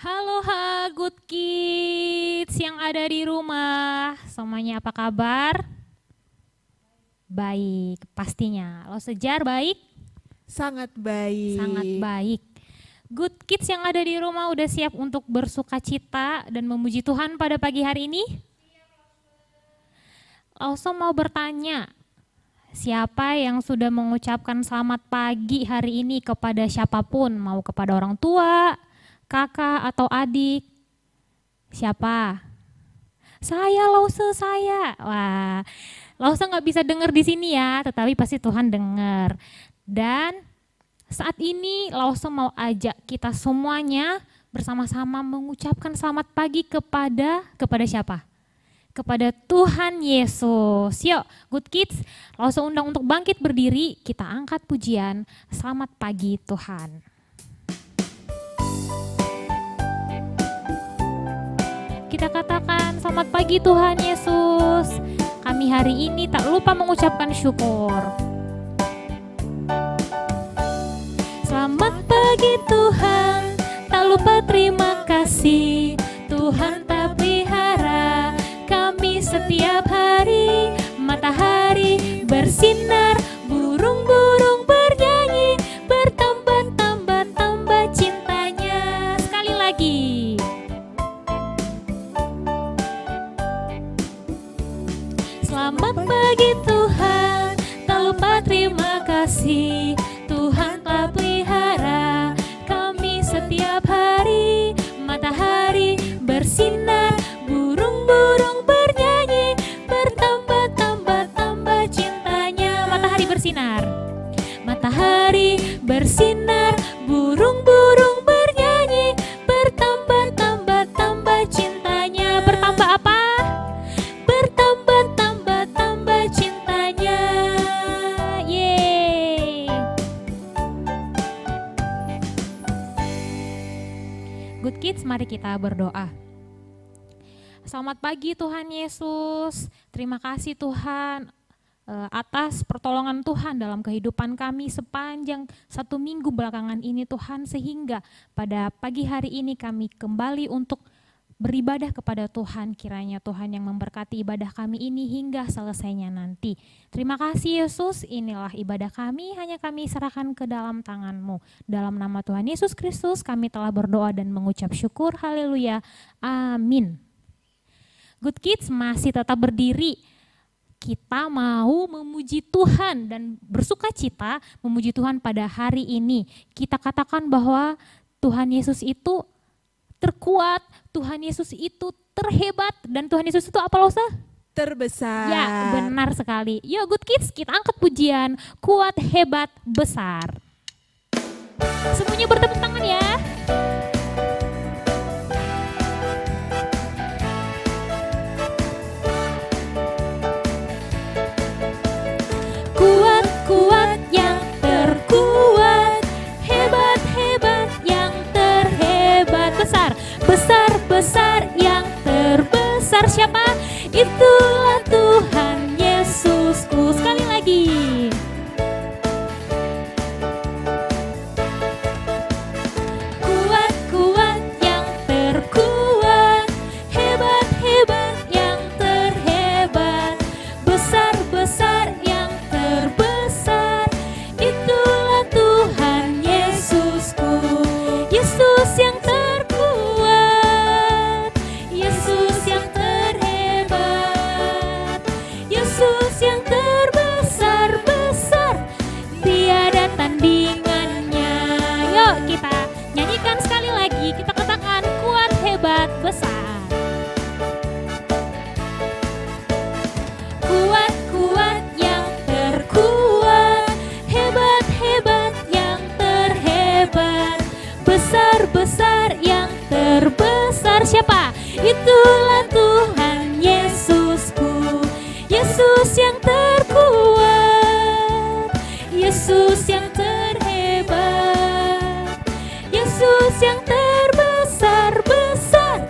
Halo Good Kids yang ada di rumah, semuanya apa kabar? Baik, pastinya. Lo Sejar baik? Sangat baik. Sangat baik. Good Kids yang ada di rumah udah siap untuk bersukacita dan memuji Tuhan pada pagi hari ini? Langsung mau bertanya, siapa yang sudah mengucapkan selamat pagi hari ini kepada siapapun, mau kepada orang tua, kakak atau adik? Siapa? Saya, Lause, saya. Wah, Lause nggak bisa dengar di sini ya, tetapi pasti Tuhan dengar. Dan saat ini Lause mau ajak kita semuanya bersama-sama mengucapkan selamat pagi kepada siapa? Kepada Tuhan Yesus. Yuk, Good Kids, Lause undang untuk bangkit berdiri, kita angkat pujian. Selamat pagi Tuhan. Kita katakan selamat pagi Tuhan Yesus. Kami hari ini tak lupa mengucapkan syukur. Selamat pagi Tuhan, tak lupa terima kasih. Tuhan tak pelihara kami setiap hari. Matahari bersinar, burung-burung bernyanyi, bertambah-tambah cintanya. Sekali lagi. Selamat pagi Tuhan, tak lupa terima kasih. Tuhan telah pelihara kami setiap hari. Matahari bersinar, burung-burung bernyanyi, bertambah-tambah cintanya. Matahari bersinar, matahari bersinar, burung-burung bernyanyi, bertambah-tambah cintanya. Bertambah apa? Bertambah cintanya. Yeay. Good Kids, mari kita berdoa. Selamat pagi Tuhan Yesus. Terima kasih Tuhan atas pertolongan Tuhan dalam kehidupan kami sepanjang 1 minggu belakangan ini Tuhan, sehingga pada pagi hari ini kami kembali untuk beribadah kepada Tuhan. Kiranya Tuhan yang memberkati ibadah kami ini hingga selesainya nanti. Terima kasih Yesus, inilah ibadah kami, hanya kami serahkan ke dalam tangan-Mu. Dalam nama Tuhan Yesus Kristus kami telah berdoa dan mengucap syukur. Haleluya, amin. Good Kids masih tetap berdiri. Kita mau memuji Tuhan dan bersukacita memuji Tuhan pada hari ini. Kita katakan bahwa Tuhan Yesus itu terkuat, Tuhan Yesus itu terhebat, dan Tuhan Yesus itu apa Losa? Terbesar. Ya, benar sekali. Yuk Good Kids, kita angkat pujian kuat, hebat, besar. Semuanya bertepuk tangan ya. Kuat-kuat yang terkuat, hebat-hebat yang terhebat, besar-besar yang terbesar. Siapa? Itulah Tuhan Yesusku. Sekali lagi. Kuat-kuat yang terkuat, hebat-hebat yang terhebat, besar-besar yang terbesar. Itulah Tuhan Yesusku. Yesus yang terkuat, Yesus yang terhebat, Yesus yang terbesar-besar, tiada tandingannya. Yuk kita nyanyikan sekali lagi, kita katakan kuat, hebat, besar. Kuat-kuat yang terkuat, hebat-hebat yang terhebat, besar-besar yang terbesar. Siapa? Itulah Tuhan Yesusku. Yesus yang terkuat, Yesus yang terhebat, Yesus yang terbesar-besar,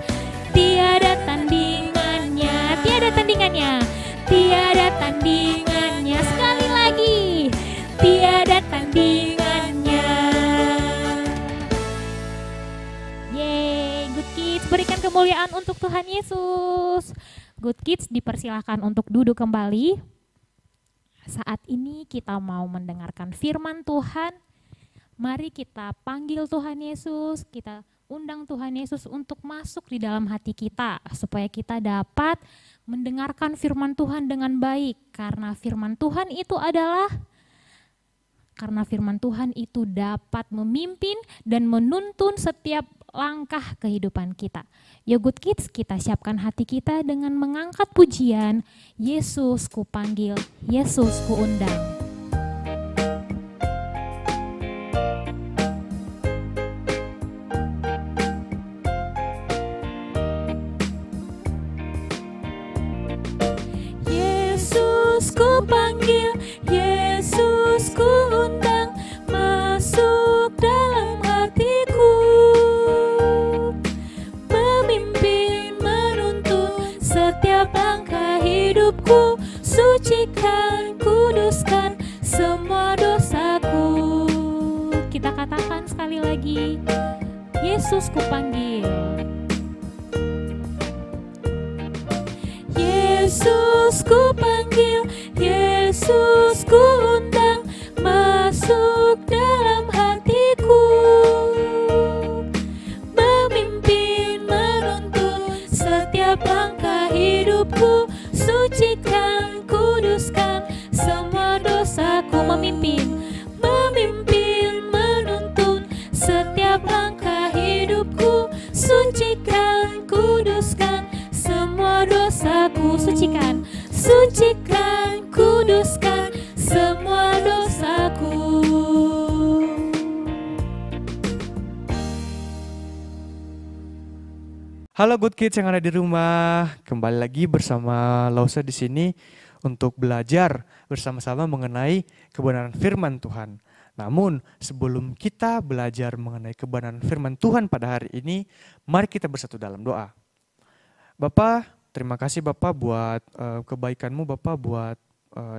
tiada tandingannya, tiada tandingannya, tiada tandingannya. Sekali lagi, tiada tandingannya. Yeay. Good Kids, berikan kemuliaan untuk Tuhan Yesus. Good Kids dipersilahkan untuk duduk kembali. Saat ini kita mau mendengarkan firman Tuhan. Mari kita panggil Tuhan Yesus, kita undang Tuhan Yesus untuk masuk di dalam hati kita supaya kita dapat mendengarkan firman Tuhan dengan baik, karena firman Tuhan itu dapat memimpin dan menuntun setiap langkah kehidupan kita. Ya Good Kids, kita siapkan hati kita dengan mengangkat pujian, Yesus ku panggil, Yesus ku undang. Yesus ku panggil, Yesus ku undang, masuk dalam hatiku, memimpin, menuntun setiap langkah hidupku, sucikan, kuduskan semua dosaku. Kita katakan sekali lagi, Yesus ku panggil. Yesus ku panggil, Yesus ku undang, masuk dalam hatiku, memimpin, menuntun setiap langkah hidupku, sucikan, kuduskan semua dosaku. Memimpin, menuntun setiap langkah hidupku, sucikan, kuduskan semua dosaku. Sucikan, kuduskan semua dosaku. Halo Good Kids yang ada di rumah, kembali lagi bersama Lausa di sini untuk belajar bersama-sama mengenai kebenaran firman Tuhan. Namun sebelum kita belajar mengenai kebenaran firman Tuhan pada hari ini, mari kita bersatu dalam doa. Bapa, terima kasih Bapak buat kebaikan-Mu, Bapak buat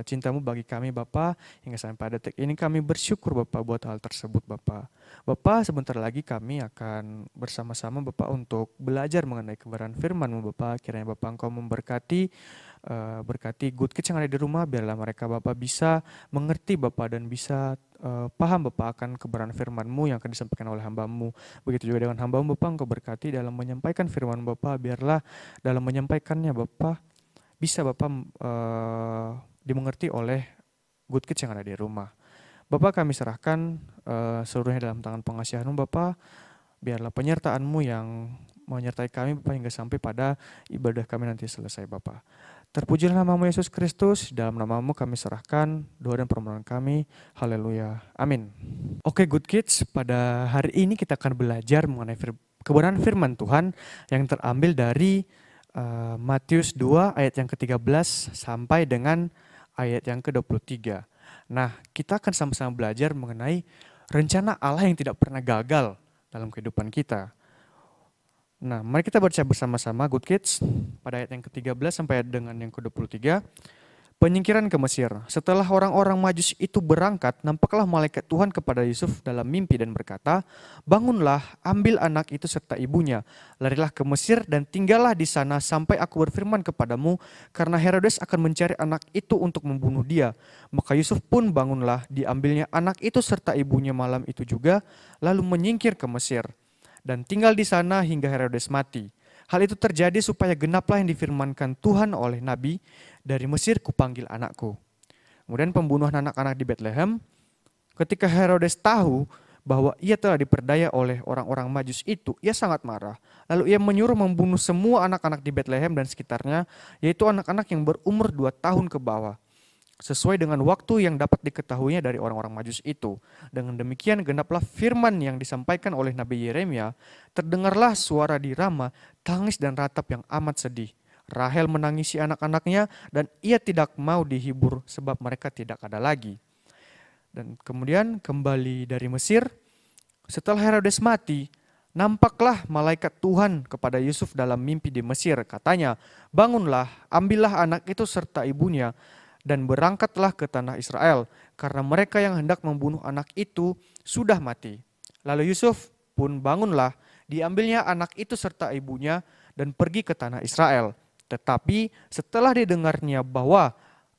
cinta-Mu bagi kami Bapak. Hingga sampai detik ini kami bersyukur Bapak buat hal tersebut Bapak. Bapak, sebentar lagi kami akan bersama-sama Bapak untuk belajar mengenai kebenaran firman-Mu Bapak. Kiranya Bapak Engkau memberkati berkati Good Kids yang ada di rumah, biarlah mereka Bapak bisa mengerti Bapak dan bisa paham Bapak akan kebenaran firman-Mu yang akan disampaikan oleh hamba-Mu. Begitu juga dengan hamba-Mu Bapak, Engkau berkati dalam menyampaikan firman Bapak, biarlah dalam menyampaikannya Bapak bisa Bapak dimengerti oleh Good Kids yang ada di rumah. Bapak, kami serahkan seluruhnya dalam tangan pengasihan-Mu Bapak, biarlah penyertaan-Mu yang menyertai kami Bapak hingga sampai pada ibadah kami nanti selesai Bapak. Terpujilah nama-Mu Yesus Kristus, dalam nama-Mu kami serahkan doa dan permohonan kami. Haleluya. Amin. Oke Good Kids, pada hari ini kita akan belajar mengenai kebenaran firman Tuhan yang terambil dari Matius 2 ayat yang ke-13 sampai dengan ayat yang ke-23. Nah, kita akan sama-sama belajar mengenai rencana Allah yang tidak pernah gagal dalam kehidupan kita. Nah, mari kita baca bersama-sama Good Kids pada ayat yang ke-13 sampai dengan yang ke-23. Penyingkiran ke Mesir. Setelah orang-orang Majus itu berangkat, nampaklah malaikat Tuhan kepada Yusuf dalam mimpi dan berkata, "Bangunlah, ambil anak itu serta ibunya, larilah ke Mesir dan tinggallah di sana sampai aku berfirman kepadamu, karena Herodes akan mencari anak itu untuk membunuh dia." Maka Yusuf pun bangunlah, diambilnya anak itu serta ibunya malam itu juga, lalu menyingkir ke Mesir dan tinggal di sana hingga Herodes mati. Hal itu terjadi supaya genaplah yang difirmankan Tuhan oleh Nabi, "Dari Mesir kupanggil anakku." Kemudian pembunuhan anak-anak di Bethlehem. Ketika Herodes tahu bahwa ia telah diperdaya oleh orang-orang Majus itu, ia sangat marah. Lalu ia menyuruh membunuh semua anak-anak di Bethlehem dan sekitarnya, yaitu anak-anak yang berumur 2 tahun ke bawah, sesuai dengan waktu yang dapat diketahuinya dari orang-orang Majus itu. Dengan demikian genaplah firman yang disampaikan oleh Nabi Yeremia, "Terdengarlah suara di Rama, tangis dan ratap yang amat sedih. Rahel menangisi anak-anaknya dan ia tidak mau dihibur sebab mereka tidak ada lagi." Dan kemudian kembali dari Mesir, setelah Herodes mati, nampaklah malaikat Tuhan kepada Yusuf dalam mimpi di Mesir. Katanya, "Bangunlah, ambillah anak itu serta ibunya, dan berangkatlah ke tanah Israel, karena mereka yang hendak membunuh anak itu sudah mati." Lalu Yusuf pun bangunlah, Diambilnya anak itu serta ibunya dan pergi ke tanah Israel. Tetapi setelah didengarnya bahwa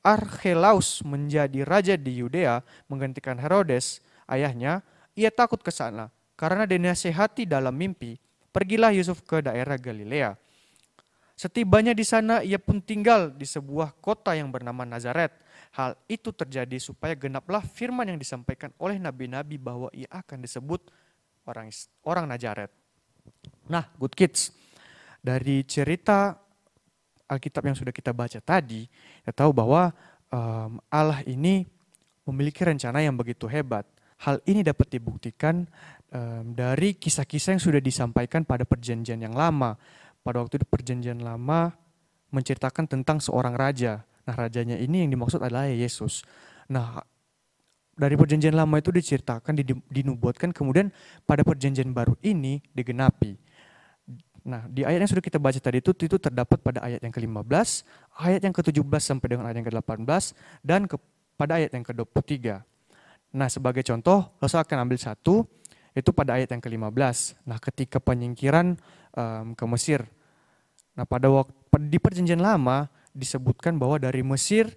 Archelaus menjadi raja di Yudea menggantikan Herodes, ayahnya, ia takut ke sana. Karena dinasihati dalam mimpi, pergilah Yusuf ke daerah Galilea. Setibanya di sana, ia pun tinggal di sebuah kota yang bernama Nazaret. Hal itu terjadi supaya genaplah firman yang disampaikan oleh nabi-nabi bahwa ia akan disebut orang Nazaret. Nah, good kids, dari cerita Alkitab yang sudah kita baca tadi, kita tahu bahwa Allah ini memiliki rencana yang begitu hebat. Hal ini dapat dibuktikan dari kisah-kisah yang sudah disampaikan pada perjanjian yang lama. Pada waktu itu perjanjian lama menceritakan tentang seorang raja. Nah, rajanya ini yang dimaksud adalah Yesus. Nah, dari perjanjian lama itu diceritakan, dinubuatkan, kemudian pada perjanjian baru ini digenapi. Nah, di ayat yang sudah kita baca tadi itu terdapat pada ayat yang ke-15, ayat yang ke-17 sampai dengan ayat yang ke-18, dan pada ayat yang ke-23. Nah, sebagai contoh, saya akan ambil satu, itu pada ayat yang ke-15. Nah, ketika penyingkiran ke Mesir. Nah, di perjanjian lama disebutkan bahwa dari Mesir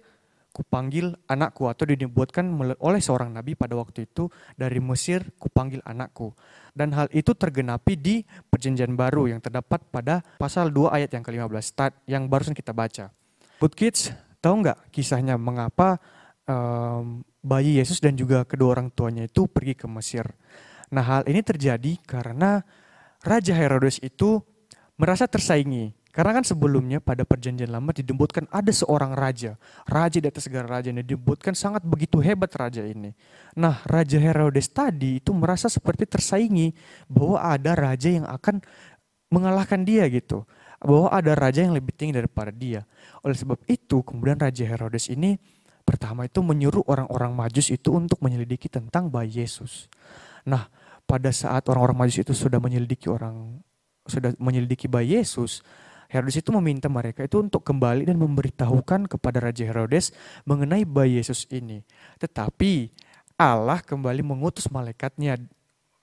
kupanggil anakku, atau dinubuatkan oleh seorang nabi pada waktu itu, dari Mesir kupanggil anakku. Dan hal itu tergenapi di perjanjian baru yang terdapat pada pasal 2 ayat yang ke-15 yang barusan kita baca. Good kids, tahu nggak kisahnya mengapa bayi Yesus dan juga kedua orang tuanya itu pergi ke Mesir? Nah, hal ini terjadi karena Raja Herodes itu merasa tersaingi. Karena kan sebelumnya pada perjanjian lama didebutkan ada seorang raja di atas segala raja, yang didebutkan sangat begitu hebat raja ini. Nah, Raja Herodes tadi itu merasa seperti tersaingi bahwa ada raja yang akan mengalahkan dia gitu. Bahwa ada raja yang lebih tinggi daripada dia. Oleh sebab itu kemudian Raja Herodes ini pertama itu menyuruh orang-orang Majus itu untuk menyelidiki tentang bayi Yesus. Nah, pada saat orang-orang Majus itu sudah menyelidiki bayi Yesus, Herodes itu meminta mereka itu untuk kembali dan memberitahukan kepada Raja Herodes mengenai bayi Yesus ini. Tetapi Allah kembali mengutus malaikatnya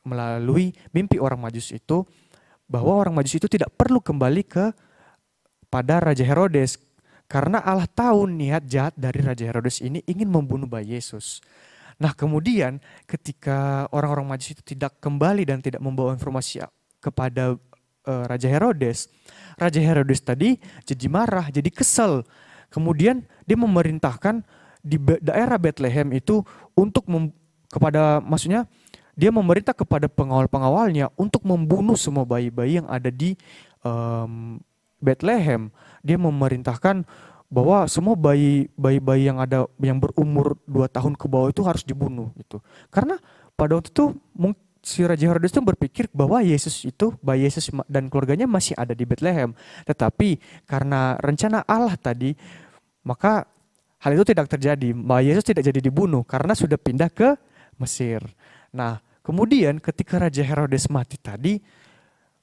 melalui mimpi orang Majus itu, bahwa orang Majus itu tidak perlu kembali pada Raja Herodes. Karena Allah tahu niat jahat dari Raja Herodes ini ingin membunuh bayi Yesus. Nah, kemudian ketika orang-orang Majus itu tidak kembali dan tidak membawa informasi kepada Raja Herodes tadi jadi marah, jadi kesal. Kemudian dia memerintahkan di daerah Bethlehem itu dia memerintah kepada pengawal-pengawalnya untuk membunuh semua bayi-bayi yang ada di Bethlehem. Dia memerintahkan bahwa semua bayi-bayi yang berumur 2 tahun ke bawah itu harus dibunuh gitu. Karena pada waktu itu si Raja Herodes itu berpikir bahwa bayi Yesus dan keluarganya masih ada di Bethlehem. Tetapi karena rencana Allah tadi, maka hal itu tidak terjadi. Bayi Yesus tidak jadi dibunuh karena sudah pindah ke Mesir. Nah, kemudian ketika Raja Herodes mati tadi,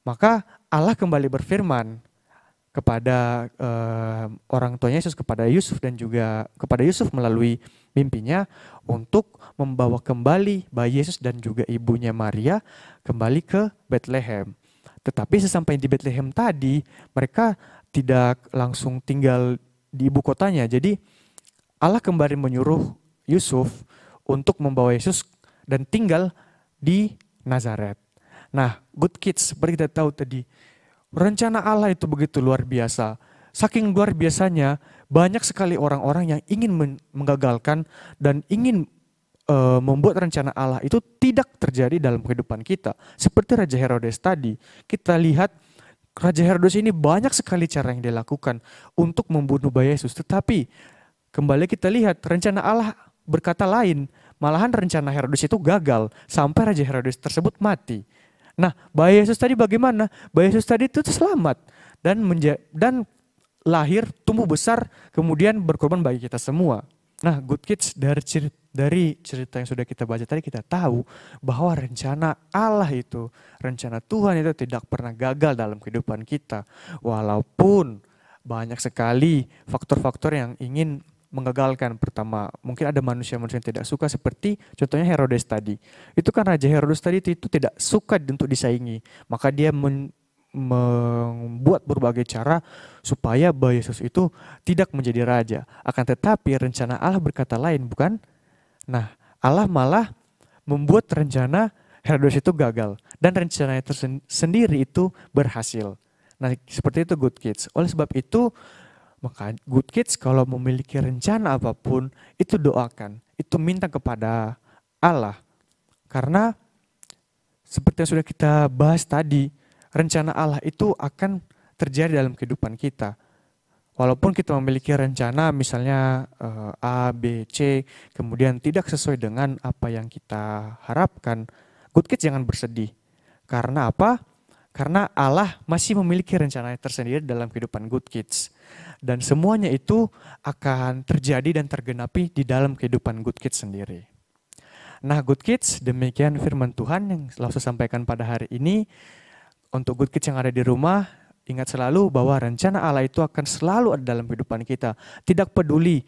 maka Allah kembali berfirman kepada orang tuanya Yesus, kepada Yusuf dan juga kepada Yusuf melalui mimpinya untuk membawa kembali bayi Yesus dan juga ibunya Maria kembali ke Bethlehem. Tetapi sesampai di Bethlehem tadi, mereka tidak langsung tinggal di ibu kotanya. Jadi Allah kembali menyuruh Yusuf untuk membawa Yesus dan tinggal di Nazaret. Nah, good kids, seperti kita tahu tadi, rencana Allah itu begitu luar biasa. Saking luar biasanya, banyak sekali orang-orang yang ingin menggagalkan dan ingin membuat rencana Allah itu tidak terjadi dalam kehidupan kita. Seperti Raja Herodes tadi, kita lihat Raja Herodes ini banyak sekali cara yang dilakukan untuk membunuh bayi Yesus. Tetapi kembali kita lihat rencana Allah berkata lain. Malahan rencana Herodes itu gagal sampai Raja Herodes tersebut mati. Nah, bayi Yesus tadi bagaimana? Bayi Yesus tadi itu selamat dan lahir, tumbuh besar, kemudian berkorban bagi kita semua. Nah, good kids, dari cerita yang sudah kita baca tadi kita tahu bahwa rencana Allah itu, rencana Tuhan itu tidak pernah gagal dalam kehidupan kita. Walaupun banyak sekali faktor-faktor yang ingin menggagalkan. Pertama, mungkin ada manusia-manusia yang tidak suka seperti contohnya Herodes tadi. Itu kan Raja Herodes tadi itu tidak suka untuk disaingi. Maka dia membuat berbagai cara supaya bayi Yesus itu tidak menjadi raja. Akan tetapi rencana Allah berkata lain, bukan? Nah, Allah malah membuat rencana Herodes itu gagal dan rencananya sendiri itu berhasil. Nah, seperti itu Good Kids. Oleh sebab itu, maka Good Kids kalau memiliki rencana apapun, itu doakan, itu minta kepada Allah. Karena seperti yang sudah kita bahas tadi, rencana Allah itu akan terjadi dalam kehidupan kita. Walaupun kita memiliki rencana misalnya A, B, C, kemudian tidak sesuai dengan apa yang kita harapkan, Good Kids jangan bersedih. Karena apa? Karena Allah masih memiliki rencana tersendiri dalam kehidupan Good Kids. Dan semuanya itu akan terjadi dan tergenapi di dalam kehidupan Good Kids sendiri. Nah Good Kids, demikian firman Tuhan yang selalu saya sampaikan pada hari ini. Untuk Good Kids yang ada di rumah, ingat selalu bahwa rencana Allah itu akan selalu ada dalam kehidupan kita. Tidak peduli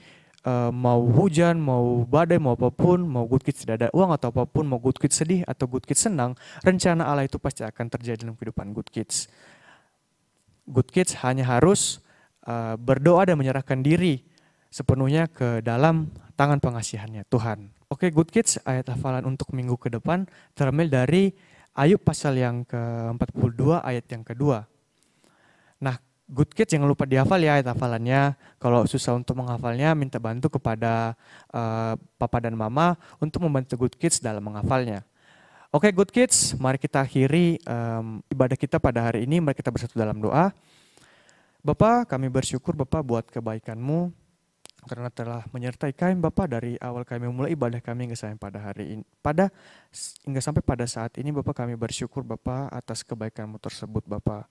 mau hujan, mau badai, mau apapun, mau Good Kids tidak ada uang atau apapun, mau Good Kids sedih atau Good Kids senang, rencana Allah itu pasti akan terjadi dalam kehidupan Good Kids. Good Kids hanya harus berdoa dan menyerahkan diri sepenuhnya ke dalam tangan pengasihannya Tuhan. Oke Good Kids, ayat hafalan untuk minggu ke depan terambil dari Ayub pasal yang ke-42 ayat yang kedua. Nah Good Kids jangan lupa dihafal ya ayat hafalannya. Kalau susah untuk menghafalnya, minta bantu kepada papa dan mama untuk membantu Good Kids dalam menghafalnya. Oke Good Kids, mari kita akhiri ibadah kita pada hari ini. Mari kita bersatu dalam doa. Bapa, kami bersyukur Bapa buat kebaikan-Mu karena telah menyertai kami Bapa dari awal kami memulai ibadah kami hingga sampai pada hari ini. Hingga sampai pada saat ini Bapa, kami bersyukur Bapa atas kebaikan-Mu tersebut Bapa.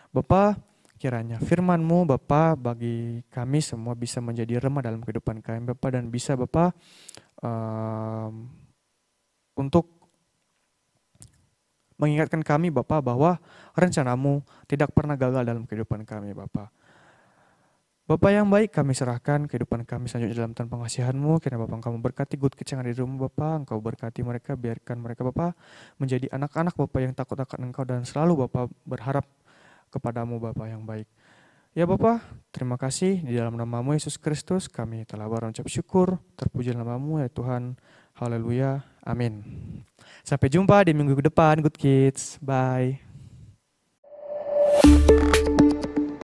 Bapa, kiranya firman-Mu Bapa bagi kami semua bisa menjadi remah dalam kehidupan kami Bapa, dan bisa Bapa untuk mengingatkan kami Bapa bahwa rencana-Mu tidak pernah gagal dalam kehidupan kami Bapa. Bapa yang baik, kami serahkan kehidupan kami selanjutnya dalam Tuhan pengasihan-Mu. Kiranya Bapa Engkau memberkati Good Kids yang ada di rumah Bapa. Engkau berkati mereka, biarkan mereka Bapa menjadi anak-anak Bapa yang takut akan Engkau dan selalu Bapa berharap kepadamu Bapa yang baik. Ya Bapa, terima kasih di dalam nama-Mu Yesus Kristus kami telah berucap syukur. Terpuji nama-Mu ya Tuhan. Haleluya. Amin. Sampai jumpa di minggu depan Good Kids. Bye.